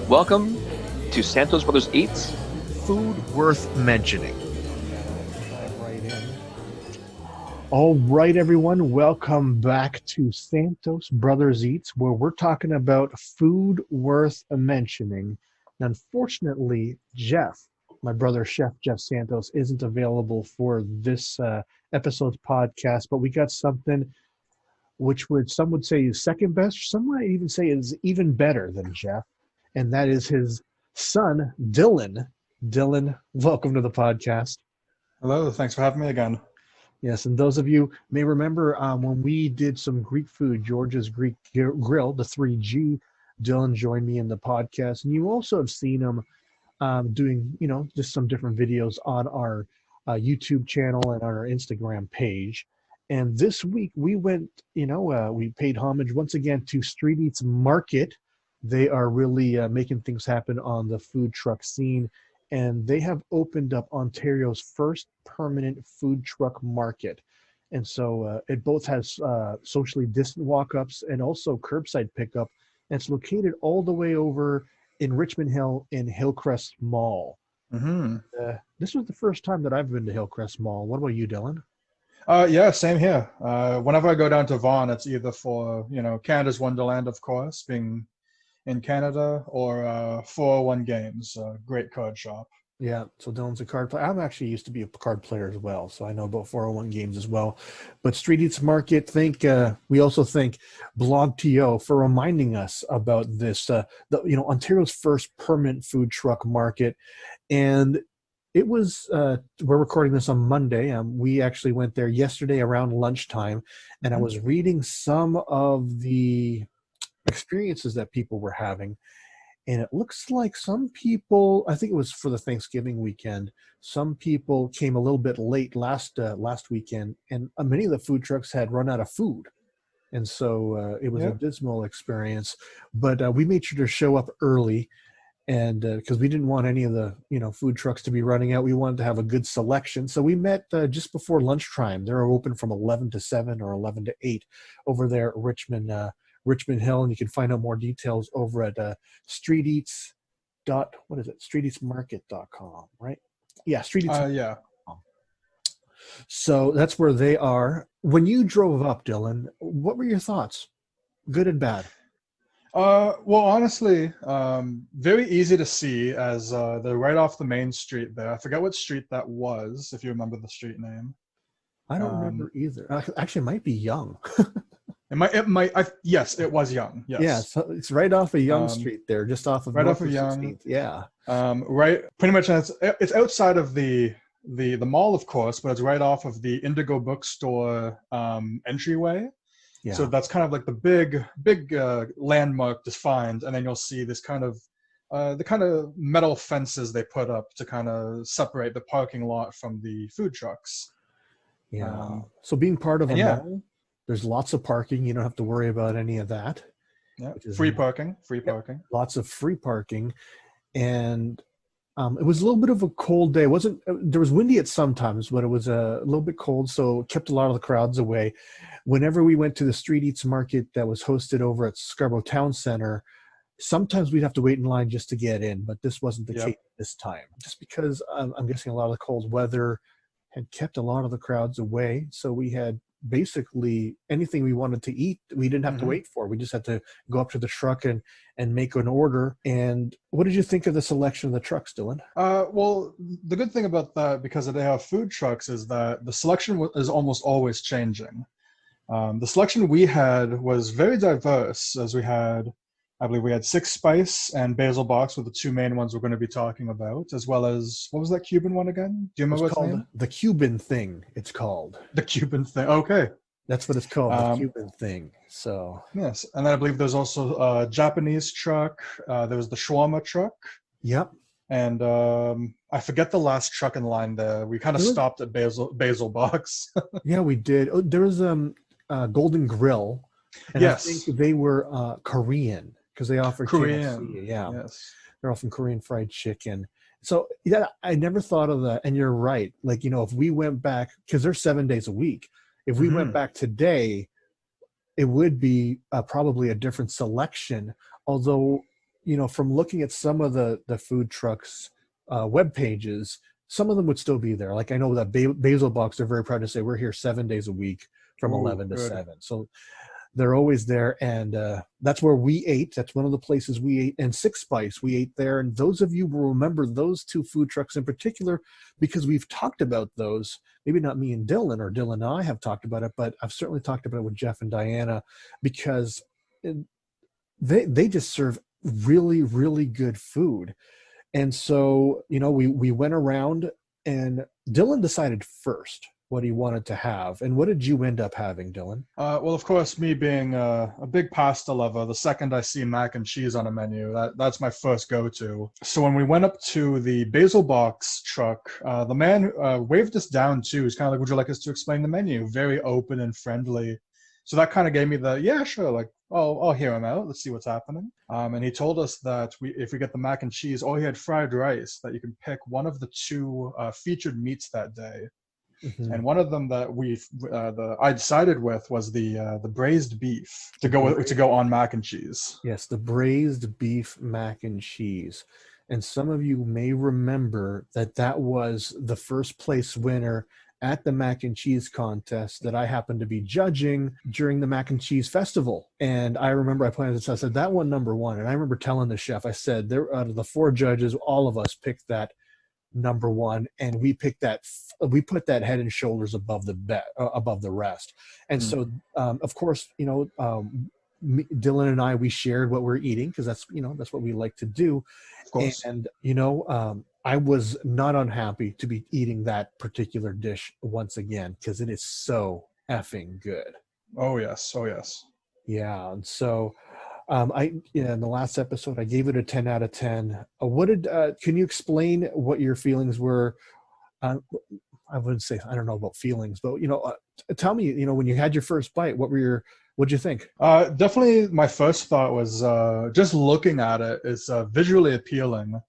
Welcome to Santos Brothers Eats. Food worth mentioning. Right in. All right, everyone. Welcome back to Santos Brothers Eats, where we're talking about food worth mentioning. And unfortunately, Jeff, my brother, Chef Jeff Santos, isn't available for this episode's podcast, but we got something which some would say is second best. Some might even say is even better than Jeff, and that is his son, Dylan. Dylan, welcome to the podcast. Hello, thanks for having me again. Yes, and those of you may remember when we did some Greek food, George's Greek Grill, the 3G, Dylan joined me in the podcast, and you also have seen him doing, just some different videos on our YouTube channel and on our Instagram page. And this week we went, we paid homage once again to Street Eats Market. They are really making things happen on the food truck scene. And they have opened up Ontario's first permanent food truck market. And so it both has socially distant walk-ups and also curbside pickup. And it's located all the way over in Richmond Hill in Hillcrest Mall. Mm-hmm. This was the first time that I've been to Hillcrest Mall. What about you, Dylan? Yeah, same here. Whenever I go down to Vaughan, it's either for, Canada's Wonderland, of course, being in Canada, or 401 Games, great card shop. Yeah, so Dylan's a card player. I'm actually used to be a card player as well, so I know about 401 Games as well. But Street Eats Market, we also thank BlogTO for reminding us about this, Ontario's first permanent food truck market. And it was, we're recording this on Monday. We actually went there yesterday around lunchtime, and I was reading some of the experiences that people were having. And it looks like some people, I think it was for the Thanksgiving weekend, some people came a little bit late last weekend, and many of the food trucks had run out of food. And so it was a dismal experience. But we made sure to show up early, and because we didn't want any of the food trucks to be running out. We wanted to have a good selection. So we met just before lunchtime. They're open from 11 to 7 or 11 to 8 over there at Richmond Hill, and you can find out more details over at streeteatsmarket.com, right? Yeah, Street Eats. Yeah. So that's where they are. When you drove up, Dylan, what were your thoughts? Good and bad? Well, honestly, very easy to see as they're right off the main street there. I forget what street that was, if you remember the street name. I don't remember either. Actually, it might be Young. Yes, it was Young. Yes. Yeah, so it's right off of Young Street there, just off of right North off of Young. 16th. Yeah. Right, pretty much. It's outside of the mall, of course, but it's right off of the Indigo Bookstore entryway. Yeah. So that's kind of like the big landmark to find, and then you'll see this kind of the kind of metal fences they put up to kind of separate the parking lot from the food trucks. Yeah. So being part of a mall, there's lots of parking. You don't have to worry about any of that. Yeah. Free parking. Lots of free parking, and it was a little bit of a cold day. There was windy at some times, but it was a little bit cold, so it kept a lot of the crowds away. Whenever we went to the Street Eats Market that was hosted over at Scarborough Town Center, sometimes we'd have to wait in line just to get in, but this wasn't the case this time. Just because I'm guessing a lot of the cold weather had kept a lot of the crowds away, so we had basically anything we wanted to eat, we didn't have to wait for. We just had to go up to the truck and make an order. And what did you think of the selection of the trucks, Dylan? Well, the good thing about that, because they have food trucks, is that the selection is almost always changing. The selection we had was very diverse, as I believe we had 6 spice and basil box were the 2 main ones we're going to be talking about, as well as, what was that Cuban one again? Do you remember what it's name? The Cuban thing, it's called. The Cuban thing, okay. That's what it's called, the Cuban thing. So yes, and then I believe there's also a Japanese truck. There was the shawarma truck. Yep. And I forget the last truck in line there. We kind of stopped at basil box. Yeah, we did. Oh, there was Golden Grill. And I think they were Korean, because they offer Korean. KFC. Yeah. Yes. They're offering Korean fried chicken. So yeah, I never thought of that. And you're right. Like, if we went back, because they're 7 days a week, if we went back today, it would be probably a different selection. Although, from looking at some of the food trucks web pages, some of them would still be there. Like I know that Basil Box, they're very proud to say we're here 7 days a week from 11 to good. 7. So they're always there, and that's where we ate. That's one of the places we ate. And Six Spice, we ate there. And those of you will remember those two food trucks in particular because we've talked about those. Maybe not me and Dylan, or Dylan and I have talked about it, but I've certainly talked about it with Jeff and Diana because they just serve really, really good food. And so, we went around, and Dylan decided first what he wanted to have. And what did you end up having, Dylan? Well, of course, me being a big pasta lover, the second I see mac and cheese on a menu, that's my first go-to. So when we went up to the Basil Box truck, the man waved us down too. He's kind of like, would you like us to explain the menu? Very open and friendly. So that kind of gave me yeah, sure, like, I'll hear him out. Let's see what's happening. And he told us that if we get the mac and cheese, or he had fried rice, that you can pick one of the two featured meats that day. Mm-hmm. And one of them that I decided with was the braised beef to go on mac and cheese. Yes, the braised beef mac and cheese. And some of you may remember that was the first place winner at the mac and cheese contest that I happened to be judging during the mac and cheese festival. And I remember I pointed this, I said, that one number one. And I remember telling the chef, I said, out of the 4 judges, all of us picked that number one, and we put that head and shoulders above the rest. And so of course, Dylan and I, we shared what we're eating because that's what we like to do. Of course. And I was not unhappy to be eating that particular dish once again because it is so effing good. Oh yes. Yeah. And so in the last episode, I gave it a 10 out of 10. Can you explain what your feelings were? I wouldn't say, I don't know about feelings, but, tell me, when you had your first bite, what'd you think? Definitely my first thought was, just looking at it is visually appealing.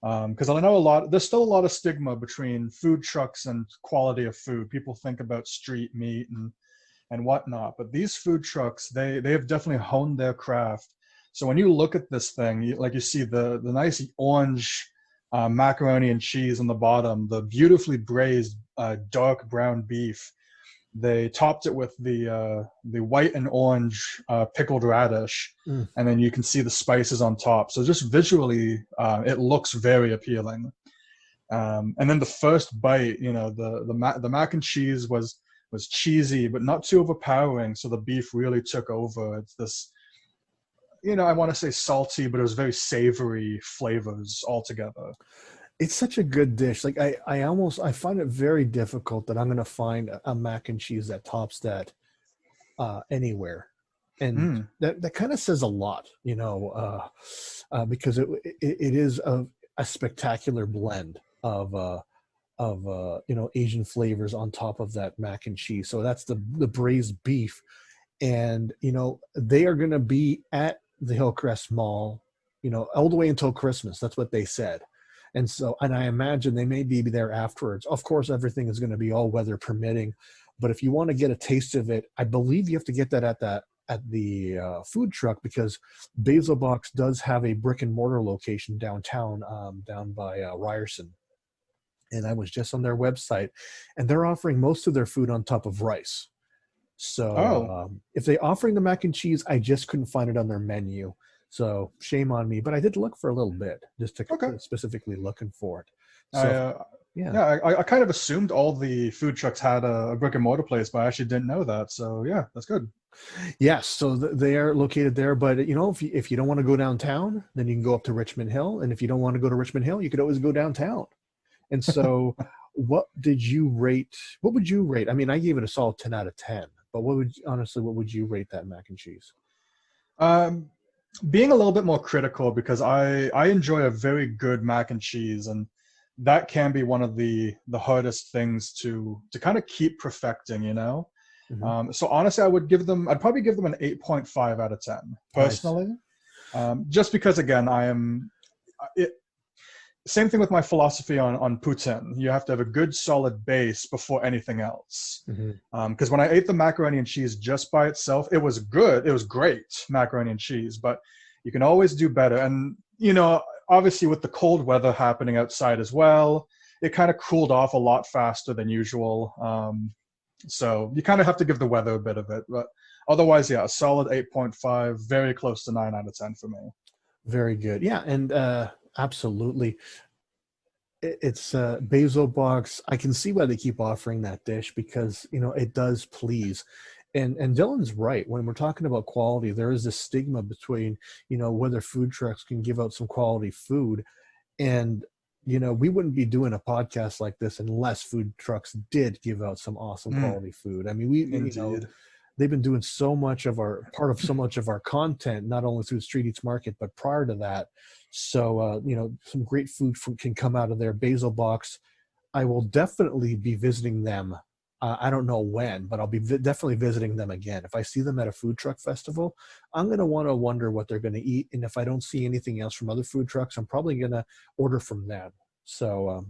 Because I know there's still a lot of stigma between food trucks and quality of food. People think about street meat and whatnot, but these food trucks, they have definitely honed their craft. So when you look at this thing, you see the nice orange macaroni and cheese on the bottom, the beautifully braised dark brown beef. They topped it with the white and orange pickled radish, and then you can see the spices on top. So just visually, it looks very appealing. And then the first bite, the mac and cheese was cheesy, but not too overpowering. So the beef really took over. It's this, I want to say salty, but it was very savory flavors altogether. It's such a good dish. Like I find it very difficult that I'm going to find a mac and cheese that tops that anywhere. And that kind of says a lot, because it is a spectacular blend of Asian flavors on top of that mac and cheese. So that's the braised beef. And, they are going to be at the Hillcrest Mall, all the way until Christmas. That's what they said. And so, and I imagine they may be there afterwards. Of course, everything is going to be all weather permitting, but if you want to get a taste of it, I believe you have to get that at the food truck, because Basil Box does have a brick and mortar location downtown, down by Ryerson. And I was just on their website, and they're offering most of their food on top of rice. So if they're offering the mac and cheese, I just couldn't find it on their menu. So shame on me, but I did look for a little bit just to specifically looking for it. So, I kind of assumed all the food trucks had a brick and mortar place, but I actually didn't know that. So yeah, that's good. Yes, so they are located there. But if you don't want to go downtown, then you can go up to Richmond Hill, and if you don't want to go to Richmond Hill, you could always go downtown. And so, what would you rate? I mean, I gave it a solid 10 out of 10. But what would you rate that mac and cheese? Being a little bit more critical, because I enjoy a very good mac and cheese, and that can be one of the hardest things to kind of keep perfecting, Mm-hmm. So honestly, I'd probably give them an 8.5 out of 10 personally. Nice. Just because, again, same thing with my philosophy on poutine. You have to have a good solid base before anything else. Because when I ate the macaroni and cheese just by itself, it was good. It was great macaroni and cheese, but You can always do better. And, obviously with the cold weather happening outside as well, it kind of cooled off a lot faster than usual. So you kind of have to give the weather a bit of it. But otherwise, yeah, a solid 8.5, very close to 9 out of 10 for me. Very good. Yeah, and absolutely. It's basil box. I can see why they keep offering that dish because, it does please. And Dylan's right. When we're talking about quality, there is this stigma between, whether food trucks can give out some quality food. And, we wouldn't be doing a podcast like this unless food trucks did give out some awesome quality food. I mean, they've been doing so much of our content, not only through Street Eats Market, but prior to that. So, some great food can come out of their basil box. I will definitely be visiting them. I don't know when, but I'll be definitely visiting them again. If I see them at a food truck festival, I'm going to want to wonder what they're going to eat. And if I don't see anything else from other food trucks, I'm probably going to order from them. So,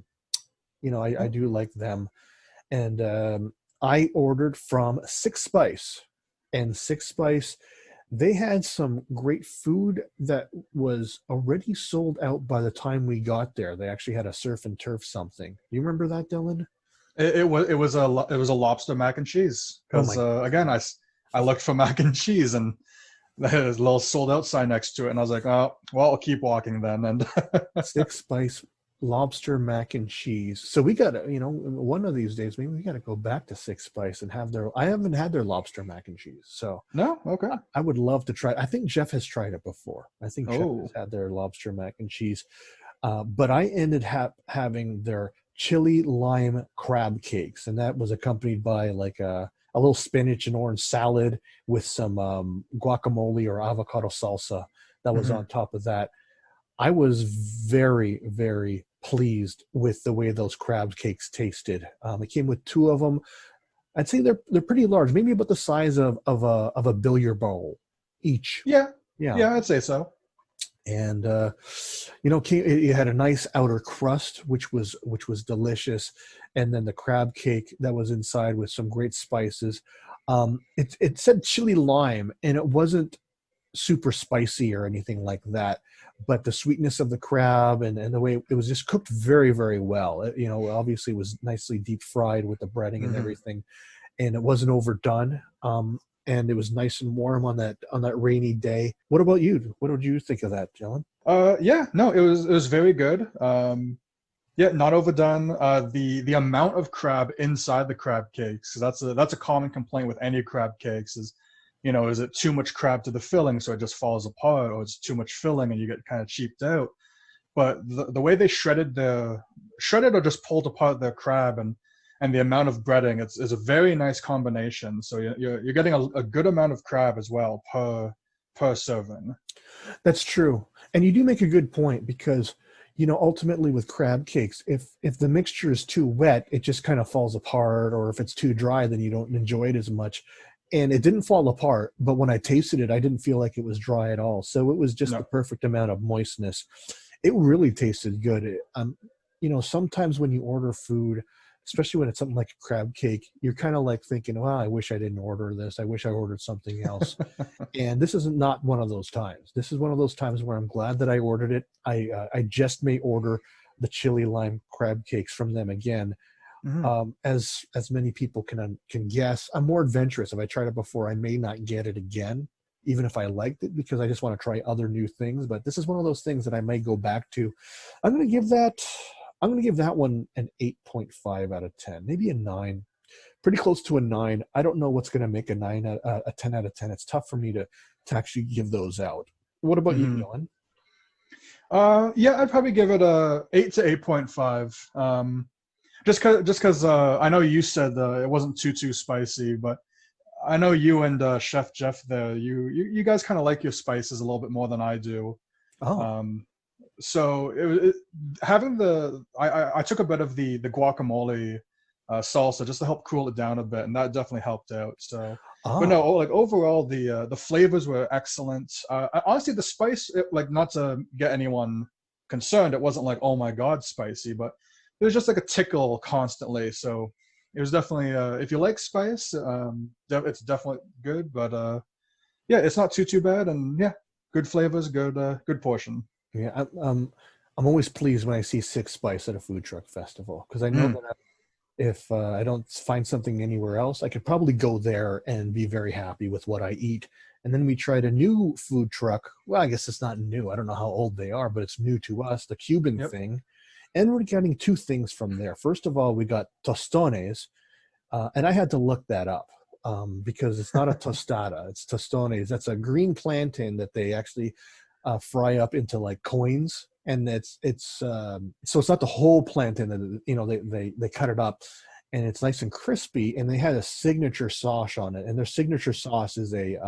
I do like them. And I ordered from Six Spice. And Six Spice, they had some great food that was already sold out by the time we got there. They actually had a surf and turf something. You remember that, Dylan? It was a lobster mac and cheese because again I looked for mac and cheese and there's a little sold out sign next to it and I was like, oh well, I'll keep walking then. And Six Spice lobster mac and cheese. So we got to, one of these days maybe we got to go back to Six Spice and have I haven't had their lobster mac and cheese. So no, okay. I would love to try. I think Jeff has tried it before. I think Jeff has had their lobster mac and cheese. But I ended up having their chili lime crab cakes, and that was accompanied by like a little spinach and orange salad with some guacamole or avocado salsa that was on top of that. I was very, very pleased with the way those crab cakes tasted. It came with 2 of them. I'd say they're pretty large, maybe about the size of a billiard ball each. Yeah, I'd say so. And it had a nice outer crust, which was delicious, and then the crab cake that was inside with some great spices. It said chili lime, and it wasn't super spicy or anything like that, but the sweetness of the crab and the way it was just cooked very, very well. Obviously it was nicely deep fried with the breading and everything, and it wasn't overdone. And it was nice and warm on that rainy day. What about you? What did you think of that, Dylan? It was very good. Not overdone. The amount of crab inside the crab cakes, that's a common complaint with any crab cakes is, is it too much crab to the filling so it just falls apart, or it's too much filling and you get kind of cheaped out. But the way they shredded or just pulled apart the crab and the amount of breading, is a very nice combination. So you're getting a good amount of crab as well per serving. That's true. And you do make a good point because, ultimately with crab cakes, if the mixture is too wet, it just kind of falls apart, or if it's too dry, then you don't enjoy it as much. And it didn't fall apart, but when I tasted it, I didn't feel like it was dry at all. So it was just the perfect amount of moistness. It really tasted good. Sometimes when you order food, especially when it's something like a crab cake, you're kind of like thinking, well, I wish I didn't order this. I wish I ordered something else. And this is not one of those times. This is one of those times where I'm glad that I ordered it. I just may order the chili lime crab cakes from them again. As many people can guess, I'm more adventurous. If I tried it before, I may not get it again, even if I liked it, because I just want to try other new things. But this is one of those things that I may go back to. I'm going to give that one an 8.5 out of 10, maybe a 9, pretty close to a 9. I don't know what's going to make a 10 out of 10. It's tough for me to actually give those out. What about you, Dylan? I'd probably give it a 8 to 8.5. Just because I know you said it wasn't too spicy, but I know you and Chef Jeff there, you guys kind of like your spices a little bit more than I do. So having I took a bit of the guacamole salsa just to help cool it down a bit, and that definitely helped out. So, but no, like overall the flavors were excellent. Honestly, the spice, not to get anyone concerned, it wasn't like, oh my god, spicy, but it was just like a tickle constantly. So it was definitely if you like spice, it's definitely good. But it's not too bad, and good flavors, good portion. Yeah, I'm always pleased when I see Six Spice at a food truck festival, because I know that if I don't find something anywhere else, I could probably go there and be very happy with what I eat. And then we tried a new food truck. Well, I guess it's not new. I don't know how old they are, but it's new to us, the Cuban thing. And we're getting two things from there. First of all, we got tostones, and I had to look that up because it's not a tostada. It's tostones. That's a green plantain that they actually fry up into like coins. And so it's not the whole plantain that, you know, they cut it up, and it's nice and crispy, and they had a signature sauce on it, and their signature sauce is a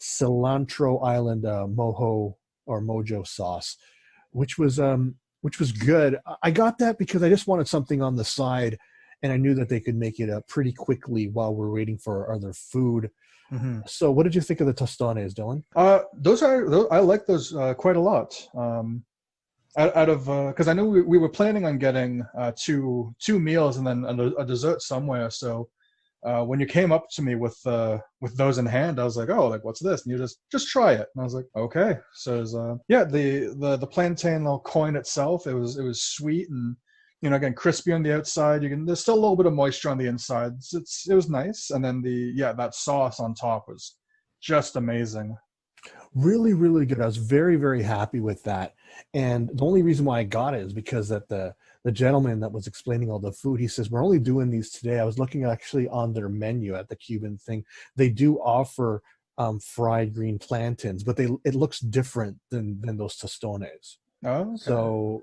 cilantro island mojo sauce, which was good. I got that because I just wanted something on the side, and I knew that they could make it pretty quickly while we're waiting for our other food. So what did you think of the tostones, Dylan? I like those quite a lot. Out of because I knew we were planning on getting two meals and then a dessert somewhere. So when you came up to me with those in hand, I was like, oh, like what's this? And you just try it. And I was like, okay. So it was, the plantain little coin itself, it was sweet and, you know, again, crispy on the outside. There's still a little bit of moisture on the inside. It was nice. And then that sauce on top was just amazing. Really, really good. I was very, very happy with that. And the only reason why I got it is because that the gentleman that was explaining all the food, he says, we're only doing these today. I was looking actually on their menu at the Cuban thing. They do offer fried green plantains, but it looks different than those tostones. Oh, okay. So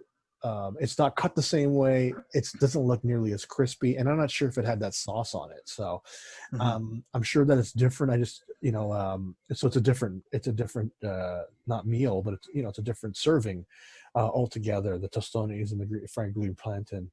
it's not cut the same way. It doesn't look nearly as crispy, and I'm not sure if it had that sauce on it. So I'm sure that it's different. I just, you know, so it's a different not meal, but it's, you know, it's a different serving altogether, the tostones and the fried green plantain.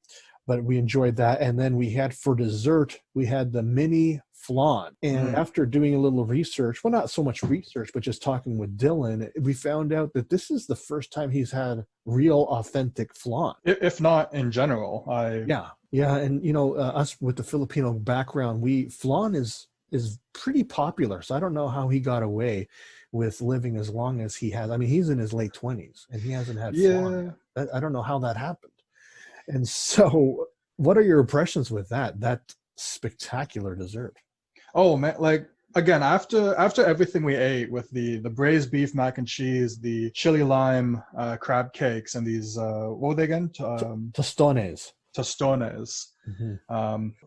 But we enjoyed that. And then we had for dessert, we had the mini flan. And after doing a little research, well, not so much research, but just talking with Dylan, we found out that this is the first time he's had real authentic flan. If not in general. Yeah. And, you know, us with the Filipino background, flan is pretty popular. So I don't know how he got away with living as long as he has. I mean, he's in his late 20s and he hasn't had flan. I don't know how that happened. And so what are your impressions with that spectacular dessert? Oh man, like again, after everything we ate with the braised beef mac and cheese, the chili lime crab cakes, and these what were they again? Tostones.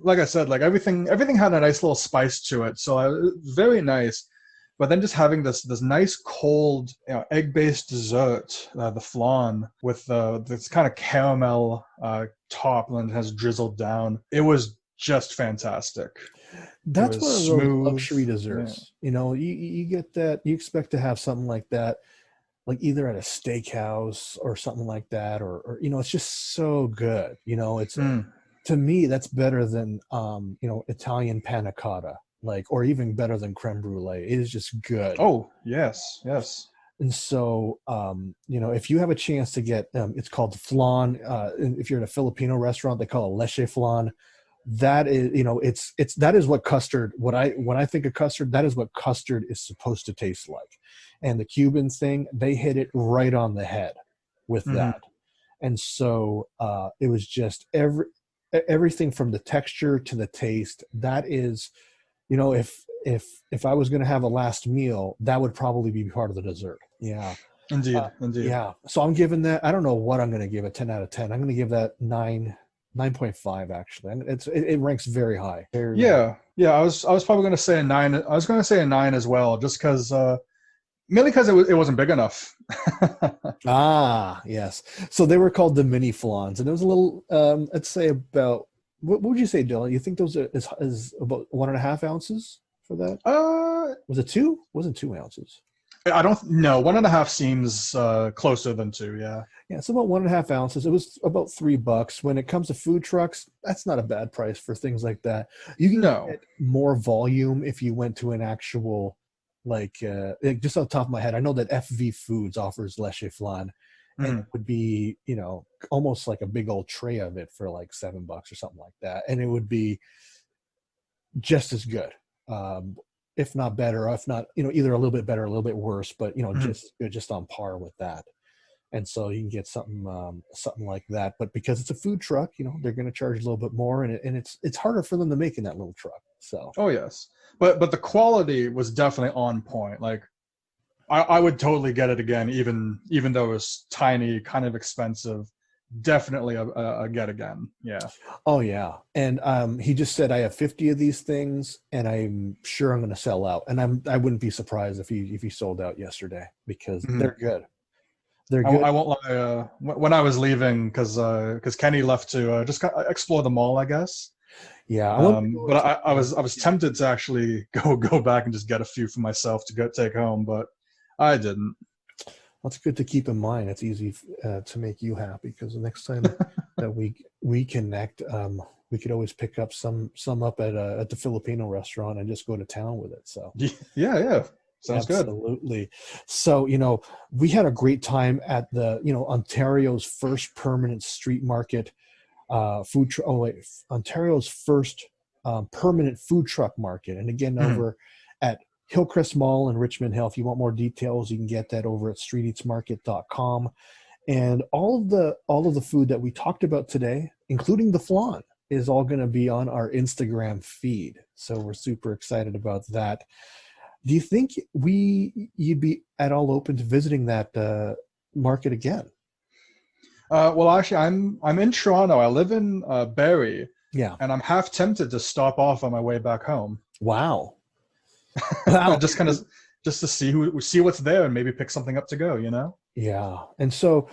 Like I said, like everything had a nice little spice to it, so very nice. But then just having this nice cold, you know, egg-based dessert, the flan with this kind of caramel top and then it has drizzled down. It was just fantastic. That's one of those luxury desserts. Yeah. You know, you get that, you expect to have something like that, like either at a steakhouse or something like that, or you know, it's just so good. You know, it's to me that's better than you know, Italian panna cotta. Like, or even better than creme brulee. It is just good. Oh, yes. And so, you know, if you have a chance to get, it's called flan. If you're at a Filipino restaurant, they call it leche flan. That is, you know, that is what custard. When I think of custard, that is what custard is supposed to taste like. And the Cuban thing, they hit it right on the head with that. And so, it was just everything from the texture to the taste. That is. You know, if I was going to have a last meal, that would probably be part of the dessert. Yeah. Indeed. Yeah. So I'm giving that, I don't know what I'm going to give it, 10 out of 10. I'm going to give that 9.5 actually. And it ranks very high. Yeah. I was probably going to say a 9. I was going to say a 9 as well, just because mainly because it wasn't big enough. Yes. So they were called the mini flans, and it was a little I'd say about. What would you say, Dylan? You think those is about 1.5 ounces for that? Was it 2? Wasn't 2 ounces? I don't know. 1.5 seems closer than 2. Yeah. Yeah, it's about 1.5 ounces. It was about $3. When it comes to food trucks, that's not a bad price for things like that. You can get more volume if you went to an actual, like just off the top of my head, I know that FV Foods offers leche flan. And it would be, you know, almost like a big old tray of it for like $7 or something like that. And it would be just as good. if not better, if not, either a little bit better, a little bit worse, but just on par with that. And so you can get something like that. But because it's a food truck, they're going to charge a little bit more, and it's harder for them to make in that little truck. So. Oh yes, but the quality was definitely on point. Like, I would totally get it again, even though it was tiny, kind of expensive. Definitely a get again. Yeah. Oh yeah, and he just said, I have 50 of these things, and I'm sure I'm going to sell out. And I wouldn't be surprised if he sold out yesterday, because they're good. They're good. I won't lie. When I was leaving, because Kenny left to just explore the mall, I guess. Yeah, but I was tempted to actually go back and just get a few for myself to take home, but I didn't. That's good to keep in mind. It's easy to make you happy, because the next time that we connect, we could always pick up some up at the Filipino restaurant and just go to town with it. So yeah. Sounds good. Absolutely. So, we had a great time at the, Ontario's first permanent street market Ontario's first permanent food truck market. And again, over at Hillcrest Mall in Richmond Hill. If you want more details, you can get that over at streeteatsmarket.com. And all of the food that we talked about today, including the flan, is all going to be on our Instagram feed. So we're super excited about that. Do you think you'd be at all open to visiting that market again? Well, actually, I'm in Toronto. I live in Barrie. Yeah. And I'm half tempted to stop off on my way back home. Wow. just to see what's there and maybe pick something up to go, Yeah. And so,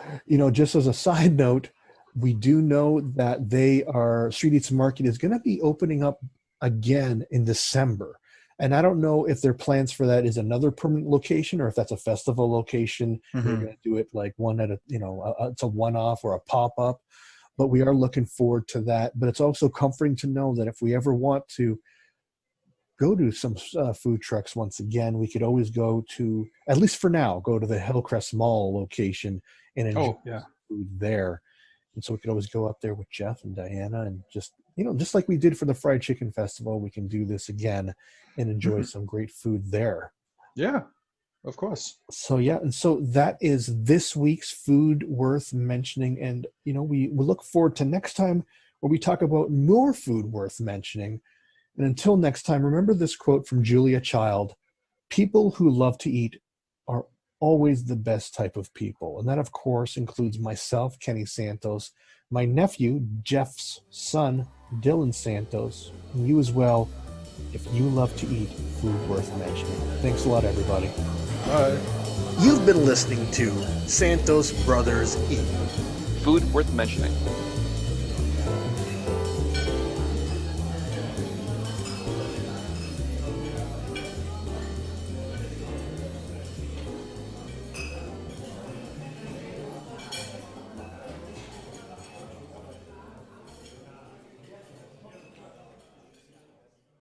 just as a side note, we do know that Street Eats Market is going to be opening up again in December. And I don't know if their plans for that is another permanent location, or if that's a festival location. They're going to do it like one at it's a one-off or a pop-up. But we are looking forward to that. But it's also comforting to know that if we ever want to go to some food trucks once again, we could always go to, at least for now, go to the Hillcrest Mall location and enjoy food there. And so we could always go up there with Jeff and Diana and just like we did for the Fried Chicken Festival, we can do this again and enjoy some great food there. Yeah, of course. So and so that is this week's Food Worth Mentioning. And, we look forward to next time where we talk about more food worth mentioning. And until next time, remember this quote from Julia Child: "People who love to eat are always the best type of people." And that, of course, includes myself, Kenny Santos, my nephew, Jeff's son, Dylan Santos, and you as well, if you love to eat food worth mentioning. Thanks a lot, everybody. Bye. You've been listening to Santos Brothers Eat. Food worth mentioning.